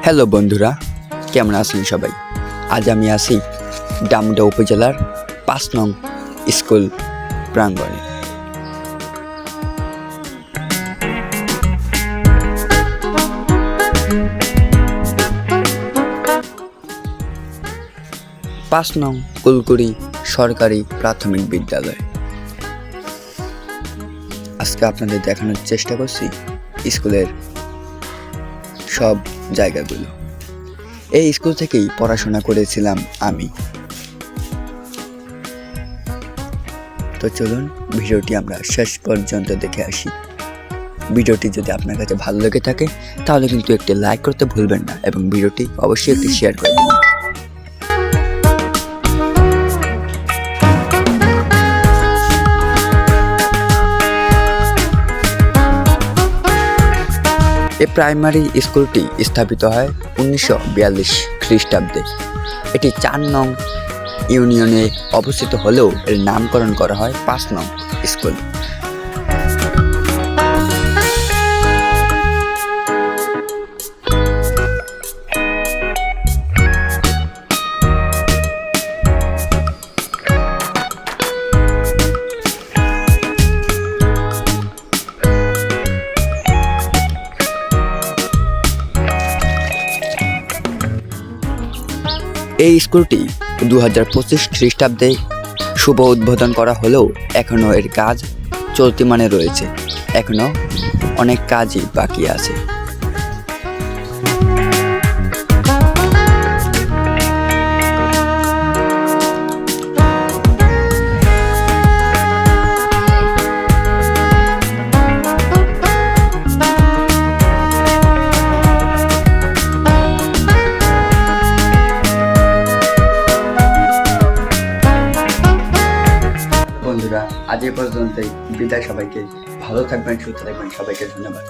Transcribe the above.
Hello বন্ধুরা, কেমন আছেন সবাই? আজ আমি আছি ডামুডা উপজেলার ৫ নং স্কুল প্রাঙ্গণে। পাঁচ নং কুলকুড়ি সরকারি প্রাথমিক বিদ্যালয়। আজকে আপনাদের দেখানোর চেষ্টা করছি স্কুলের সব জায়গাগুলো। এই স্কুল থেকেই পড়াশোনা করেছিলাম আমি। তো চলুন ভিডিওটি আমরা শেষ পর্যন্ত দেখে আসি। ভিডিওটি যদি আপনার কাছে ভালো লেগে থাকে তাহলে কিন্তু একটি লাইক করতে ভুলবেন না এবং ভিডিওটি অবশ্যই একটি শেয়ার করে দিন। এই প্রাইমারি স্কুলটি স্থাপিত হয় 1942 খ্রিস্টাব্দে। এটি 4 নং ইউনিয়নে অবস্থিত হলেও এর নামকরণ করা হয় 5 নং স্কুল। এই স্কুলটি 2025 খ্রিস্টাব্দে শুভ উদ্বোধন করা হলেও এখনও এর কাজ চলতিমানে রয়েছে। এখনও অনেক কাজই বাকি আছে। বন্ধুরা, আজ এ পর্যন্তই বিদায়। সবাইকে ভালো থাকবেন, সুস্থ থাকবেন। সবাইকে ধন্যবাদ।